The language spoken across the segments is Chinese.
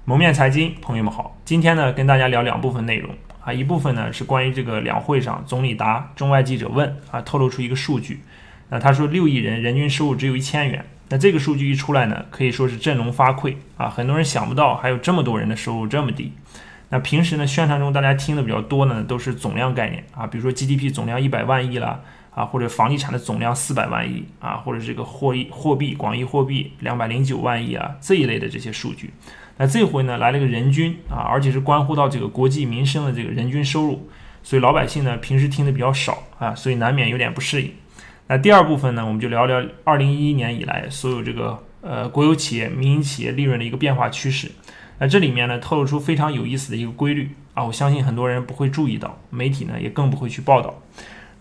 蒙面财经，朋友们好，今天呢跟大家聊两部分内容啊，一部分呢是关于这个两会上总理答中外记者问啊，透露出一个数据，他说6亿人人均收入只有1000元，那这个数据一出来呢，可以说是振聋发聩啊，很多人想不到还有这么多人的收入这么低。那平时呢宣传中大家听的比较多呢，都是总量概念啊，比如说 GDP 总量100万亿啦。或者房地产的总量400万亿啊，或者这个货币广义货币209万亿啊，这一类的这些数据。那这回呢来了个人均啊，而且是关乎到这个国计民生的这个人均收入，所以老百姓呢平时听的比较少啊，所以难免有点不适应。那第二部分呢，我们就聊聊2011年以来所有这个国有企业、民营企业利润的一个变化趋势。那这里面呢透露出非常有意思的一个规律啊，我相信很多人不会注意到，媒体呢也更不会去报道。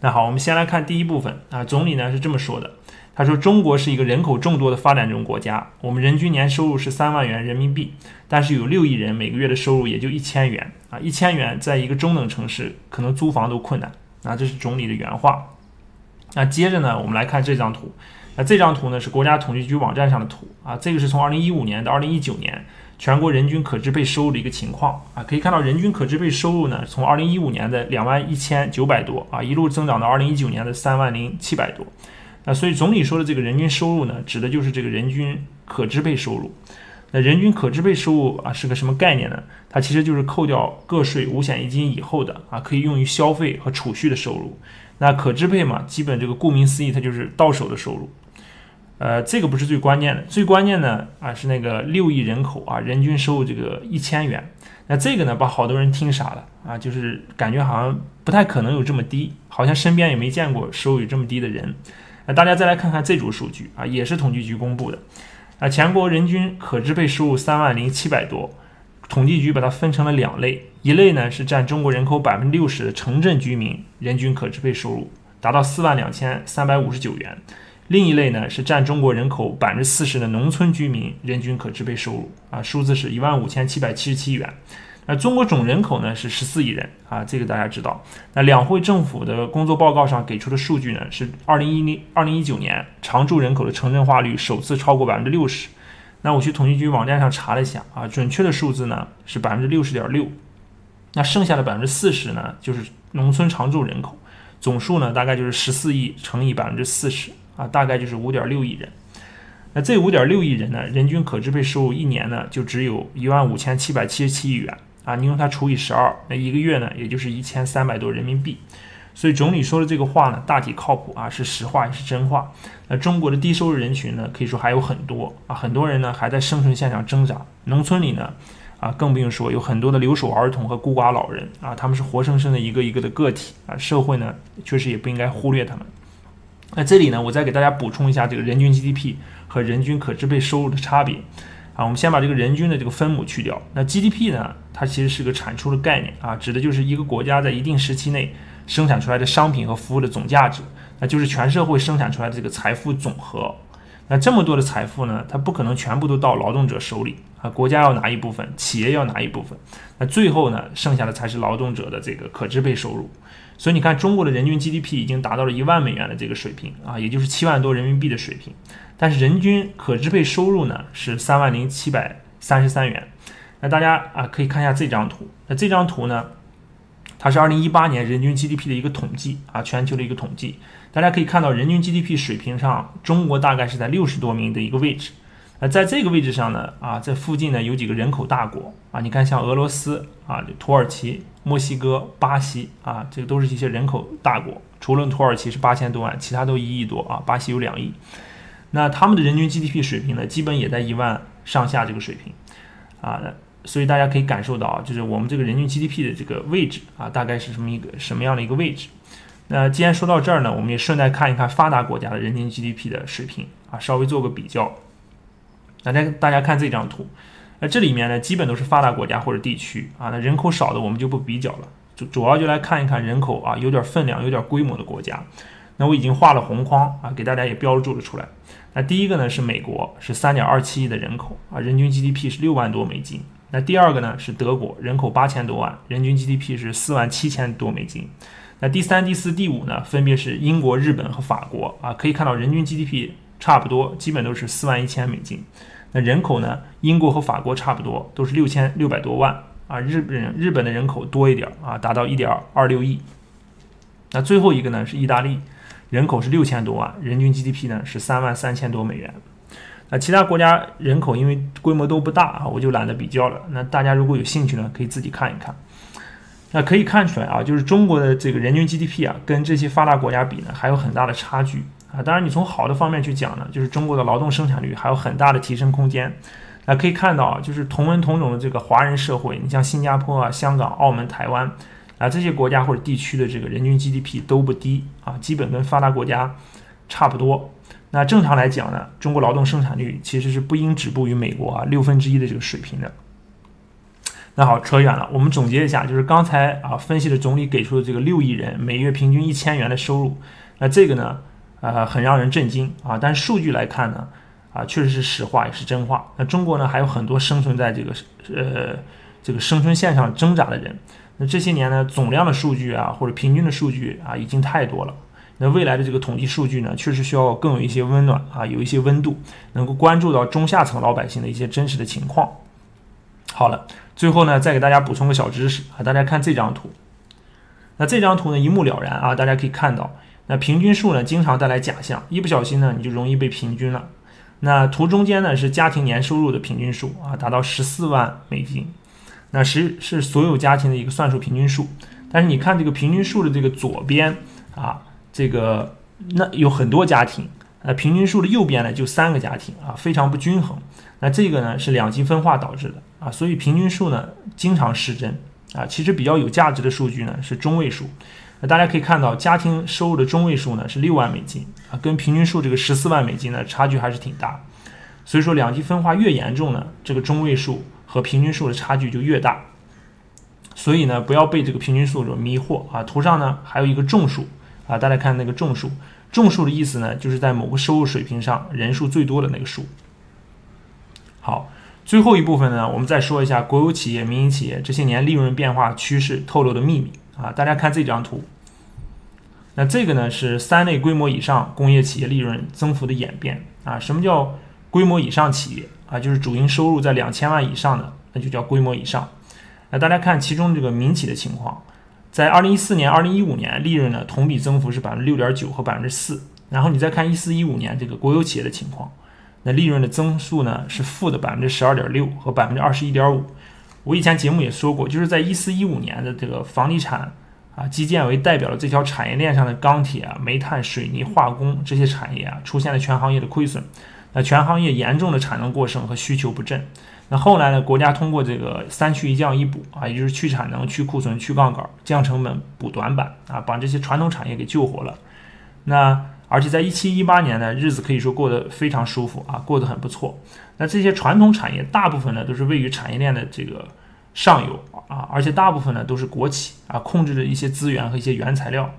那好，我们先来看第一部分啊。总理呢是这么说的，他说中国是一个人口众多的发展中国家，我们人均年收入是3万元人民币，但是有6亿人每个月的收入也就1000元啊，1000元在一个中等城市可能租房都困难啊，这是总理的原话。那接着呢，我们来看这张图，那这张图呢是国家统计局网站上的图啊，这个是从2015年到2019年。全国人均可支配收入的一个情况啊，可以看到人均可支配收入呢，从2015年的21900多啊，一路增长到2019年的30700多。那所以总理说的这个人均收入呢，指的就是这个人均可支配收入。那人均可支配收入啊是个什么概念呢？它其实就是扣掉个税、五险一金以后的啊，可以用于消费和储蓄的收入。那可支配嘛，基本这个顾名思义，它就是到手的收入。这个不是最关键的，最关键的啊是那个6亿人口啊，人均收入这个1000元。那这个呢，把好多人听傻了啊，就是感觉好像不太可能有这么低，好像身边也没见过收入有这么低的人。大家再来看看这组数据啊，也是统计局公布的啊，全国人均可支配收入30700多，统计局把它分成了2类，一类呢是占中国人口60%的城镇居民人均可支配收入达到42359元。另一类呢是占中国人口40%的农村居民人均可支配收入啊，数字是15777元。那中国总人口呢是14亿人啊，这个大家知道。那两会政府的工作报告上给出的数据呢是2019年常住人口的城镇化率首次超过60%。那我去统计局网站上查了一下啊，准确的数字呢是60.6%。那剩下的40%呢就是农村常住人口，总数呢大概就是14亿乘以40%。啊，大概就是5.6亿人。那这5.6亿人呢，人均可支配收入一年呢就只有15777元啊，你用它除以12，那一个月呢也就是1300多人民币。所以总理说的这个话呢，大体靠谱啊，是实话也是真话。那中国的低收入人群呢，可以说还有很多啊，很多人呢还在生存线上挣扎。农村里呢，啊更不用说有很多的留守儿童和孤寡老人啊，他们是活生生的一个一个的个体啊，社会呢确实也不应该忽略他们。那这里呢，我再给大家补充一下这个人均 GDP 和人均可支配收入的差别啊。我们先把这个人均的这个分母去掉。那 GDP 呢，它其实是个产出的概念啊，指的就是一个国家在一定时期内生产出来的商品和服务的总价值，那就是全社会生产出来的这个财富总和。那这么多的财富呢，它不可能全部都到劳动者手里啊，国家要拿一部分，企业要拿一部分，那最后呢，剩下的才是劳动者的这个可支配收入。所以你看，中国的人均 GDP 已经达到了1万美元的这个水平啊，也就是7万多人民币的水平。但是人均可支配收入呢是30733元。那大家啊可以看一下这张图。那这张图呢，它是2018年人均 GDP 的一个统计啊，全球的一个统计。大家可以看到，人均 GDP 水平上，中国大概是在60多名的一个位置。在这个位置上呢，啊，在附近呢有几个人口大国啊，你看像俄罗斯啊、土耳其、墨西哥、巴西啊，这个都是一些人口大国。除了土耳其是8000多万，其他都1亿多啊，巴西有2亿。那他们的人均 GDP 水平呢，基本也在1万上下这个水平啊，所以大家可以感受到，就是我们这个人均 GDP 的这个位置啊，大概是什么样的一个位置。那既然说到这儿呢，我们也顺带看一看发达国家的人均 GDP 的水平啊，稍微做个比较。那大家看这张图，这里面呢基本都是发达国家或者地区啊，那人口少的我们就不比较了，主要就来看一看人口啊有点分量、有点规模的国家。那我已经画了红框啊，给大家也标注了出来。那第一个呢是美国，是3.27亿的人口啊，人均 GDP 是6万多美金。那第二个呢是德国，人口8000多万，人均 GDP 是47000多美金。那第三、第四、第五呢，分别是英国、日本和法国啊，可以看到人均 GDP 差不多，基本都是41000美金。那人口呢，英国和法国差不多，都是6600多万啊。日本的人口多一点啊，达到1.26亿。那最后一个呢是意大利，人口是6000多万，人均 GDP 呢是33000多美元。那其他国家人口因为规模都不大啊，我就懒得比较了。那大家如果有兴趣呢，可以自己看一看。那可以看出来啊，就是中国的这个人均 GDP 啊，跟这些发达国家比呢，还有很大的差距啊。当然，你从好的方面去讲呢，就是中国的劳动生产率还有很大的提升空间。那可以看到啊，就是同文同种的这个华人社会，你像新加坡啊、香港、澳门、台湾啊这些国家或者地区的这个人均 GDP 都不低啊，基本跟发达国家差不多。那正常来讲呢，中国劳动生产率其实是不应止步于美国啊1/6的这个水平的。那好，扯远了，我们总结一下，就是刚才啊分析的总理给出的这个6亿人每月平均1000元的收入，那这个呢，很让人震惊啊。但是数据来看呢，啊确实是实话也是真话。那中国呢还有很多生存在这个生存线上挣扎的人，那这些年呢总量的数据啊或者平均的数据啊已经太多了。那未来的这个统计数据呢，确实需要更有一些温暖啊，有一些温度，能够关注到中下层老百姓的一些真实的情况。好了，最后呢，再给大家补充个小知识啊，大家看这张图。那这张图呢，一目了然啊，大家可以看到，那平均数呢，经常带来假象，一不小心呢，你就容易被平均了。那图中间呢是家庭年收入的平均数啊，达到14万美金，那是所有家庭的一个算术平均数。但是你看这个平均数的这个左边啊，这个那有很多家庭，平均数的右边呢就3个家庭啊，非常不均衡。那这个呢是两极分化导致的啊，所以平均数呢经常失真啊。其实比较有价值的数据呢是中位数。那大家可以看到，家庭收入的中位数呢是6万美金啊，跟平均数这个14万美金呢差距还是挺大。所以说两极分化越严重呢，这个中位数和平均数的差距就越大。所以呢，不要被这个平均数所迷惑啊。图上呢还有一个众数啊，大家看那个众数，众数的意思呢就是在某个收入水平上人数最多的那个数。好，最后一部分呢，我们再说一下国有企业、民营企业这些年利润变化趋势透露的秘密啊。大家看这张图，那这个呢是3类规模以上工业企业利润增幅的演变啊。什么叫规模以上企业啊？就是主营收入在2000万以上的，那就叫规模以上。那大家看其中这个民企的情况，在2014年、2015年利润呢同比增幅是6.9%和4%，然后你再看14、15年这个国有企业的情况。那利润的增速呢是负的12.6%和21.5%。我以前节目也说过，就是在14、15年的这个房地产啊、基建为代表的这条产业链上的钢铁啊、煤炭、水泥、化工这些产业啊，出现了全行业的亏损。那全行业严重的产能过剩和需求不振。那后来呢，国家通过这个3去1降1补啊，也就是去产能、去库存、去杠杆、降成本、补短板啊，把这些传统产业给救活了。那而且在17、18年呢，日子可以说过得非常舒服啊，过得很不错。那这些传统产业大部分呢都是位于产业链的这个上游啊，而且大部分呢都是国企啊，控制着一些资源和一些原材料。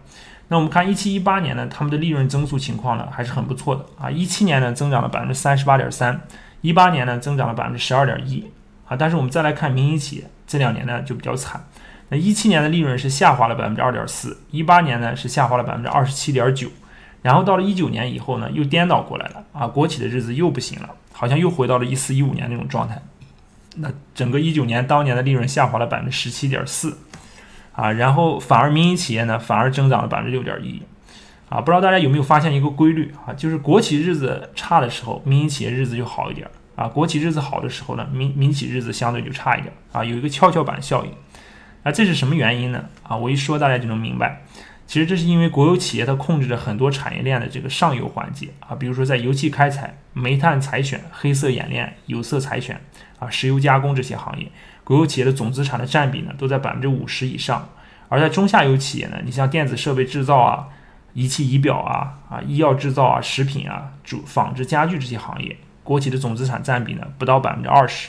那我们看17、18年呢，他们的利润增速情况呢还是很不错的啊。17年呢增长了38.3%，18年呢增长了12.1%啊。但是我们再来看民营企业，这2年呢就比较惨。那17年的利润是下滑了2.4%，18年呢是下滑了27.9%。然后到了19年以后呢，又颠倒过来了啊，国企的日子又不行了，好像又回到了14、15年那种状态。那整个19年当年的利润下滑了17.4%啊，然后反而民营企业呢反而增长了6.1%啊。不知道大家有没有发现一个规律啊，就是国企日子差的时候，民营企业日子就好一点啊；国企日子好的时候呢，民企日子相对就差一点啊，有一个跷跷板效应。那这是什么原因呢？啊，我一说大家就能明白。其实这是因为国有企业它控制着很多产业链的这个上游环节啊，比如说在油气开采、煤炭采选、黑色冶炼、有色采选啊、石油加工这些行业，国有企业的总资产的占比呢都在50%以上。而在中下游企业呢，你像电子设备制造啊、仪器仪表啊、医药制造啊、食品啊、纺织家具这些行业，国企的总资产占比呢不到20%。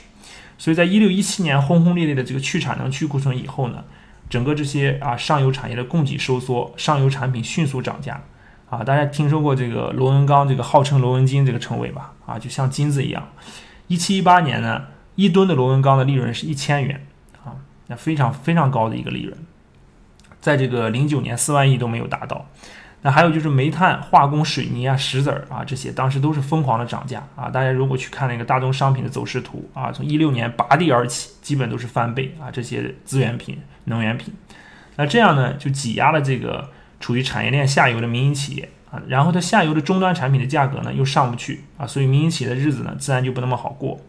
所以在16、17年轰轰烈烈的这个去产能、去库存以后呢，整个这些上游产业的供给收缩，上游产品迅速涨价啊！大家听说过这个螺纹钢，这个号称螺纹金这个称谓吧？啊，就像金子一样。17、18年呢，1吨的螺纹钢的利润是1000元啊，那非常非常高的一个利润。在这个09年4万亿都没有达到。那还有就是煤炭、化工、水泥啊、石子啊，这些当时都是疯狂的涨价啊。大家如果去看那个大宗商品的走势图啊，从16年拔地而起，基本都是翻倍啊，这些资源品、能源品。那这样呢，就挤压了这个处于产业链下游的民营企业啊，然后它下游的终端产品的价格呢又上不去啊，所以民营企业的日子呢自然就不那么好过。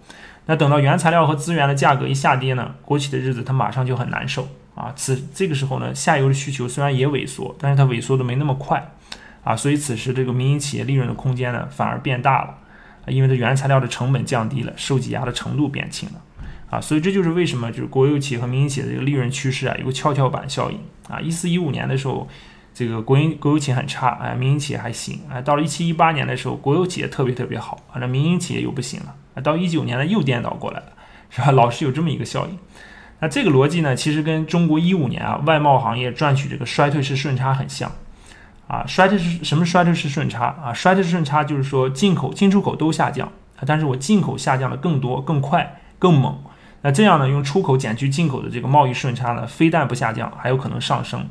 那等到原材料和资源的价格一下跌呢，国企的日子它马上就很难受啊。这个时候呢，下游的需求虽然也萎缩，但是它萎缩的没那么快啊，所以此时这个民营企业利润的空间呢反而变大了，因为它原材料的成本降低了，受挤压的程度变轻了啊，所以这就是为什么就是国有企业和民营企业的这个利润趋势啊有个跷跷板效应啊。14-15年的时候，这个国有企业很差，哎，民营企业还行，哎，到了17-18年的时候，国有企业特别好，啊，那民营企业又不行了，啊，到19年呢又颠倒过来了，是吧？老是有这么一个效应。那这个逻辑呢，其实跟中国15年啊外贸行业赚取这个衰退式顺差很像啊。什么衰退式顺差啊？衰退式顺差就是说进出口都下降，但是我进口下降的更多、更快、更猛。那这样呢，用出口减去进口的这个贸易顺差呢，非但不下降，还有可能上升。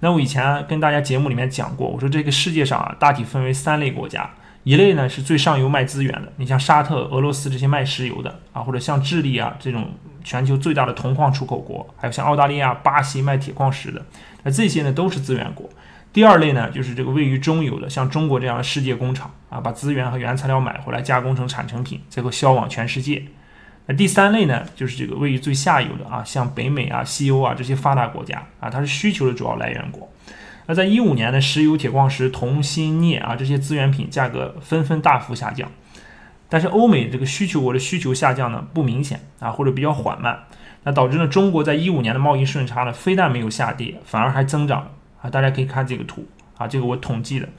那我以前跟大家节目里面讲过，我说这个世界上啊，大体分为3类国家，一类呢是最上游卖资源的，你像沙特、俄罗斯这些卖石油的啊，或者像智利啊这种全球最大的铜矿出口国，还有像澳大利亚、巴西卖铁矿石的，那这些呢都是资源国。第二类呢，就是这个位于中游的，像中国这样的世界工厂啊，把资源和原材料买回来加工成产成品，最后销往全世界。那第3类呢，就是这个位于最下游的啊，像北美啊、西欧啊这些发达国家啊，它是需求的主要来源国。那在15年的石油、铁矿石、铜、锌、镍啊这些资源品价格纷纷大幅下降，但是欧美这个需求国的需求下降呢不明显啊，或者比较缓慢，那导致呢中国在15年的贸易顺差呢非但没有下跌，反而还增长啊。大家可以看这个图啊，这个我统计的。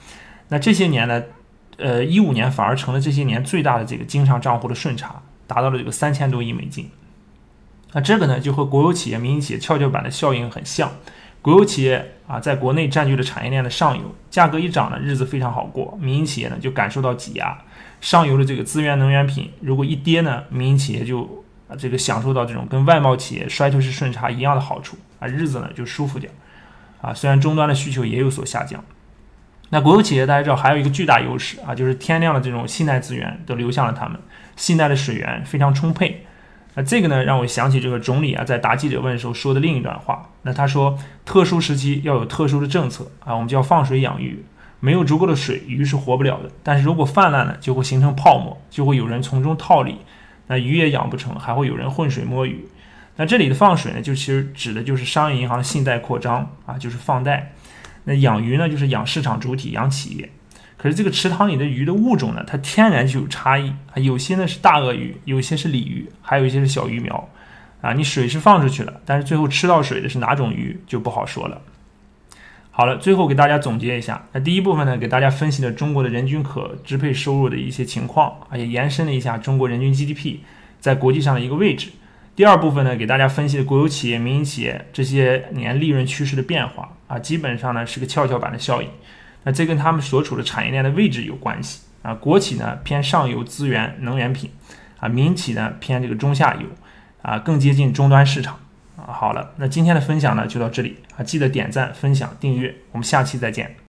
那这些年呢，15年反而成了这些年最大的这个经常账户的顺差，达到了这个3000多亿美金。那这个呢，就和国有企业、民营企业跷跷板的效应很像。国有企业啊，在国内占据了产业链的上游，价格一涨呢，日子非常好过；民营企业呢，就感受到挤压。上游的这个资源、能源品如果一跌呢，民营企业就这个享受到这种跟外贸企业衰退式顺差一样的好处啊，日子呢就舒服点啊。虽然终端的需求也有所下降。那国有企业大家知道还有一个巨大优势啊，就是天量的这种信贷资源都流向了他们，信贷的水源非常充沛。那这个呢，让我想起这个总理啊，在答记者问的时候说的另一段话。那他说，特殊时期要有特殊的政策啊，我们叫放水养鱼。没有足够的水，鱼是活不了的。但是如果泛滥了，就会形成泡沫，就会有人从中套利，那鱼也养不成，还会有人浑水摸鱼。那这里的放水呢，就其实指的就是商业银行的信贷扩张啊，就是放贷。那养鱼呢，就是养市场主体，养企业。可是这个池塘里的鱼的物种呢，它天然就有差异啊，有些呢是大鳄鱼，有些是鲤鱼，还有一些是小鱼苗啊。你水是放出去了，但是最后吃到水的是哪种鱼就不好说了。好了，最后给大家总结一下，那第一部分呢，给大家分析了中国的人均可支配收入的一些情况，也延伸了一下中国人均 GDP 在国际上的一个位置。第二部分呢，给大家分析了国有企业、民营企业这些年利润趋势的变化啊，基本上呢是个跷跷板的效应。那这跟他们所处的产业链的位置有关系啊。国企呢偏上游资源、能源品啊，民营企呢偏这个中下游啊，更接近终端市场啊。好了，那今天的分享呢就到这里啊，记得点赞、分享、订阅，我们下期再见。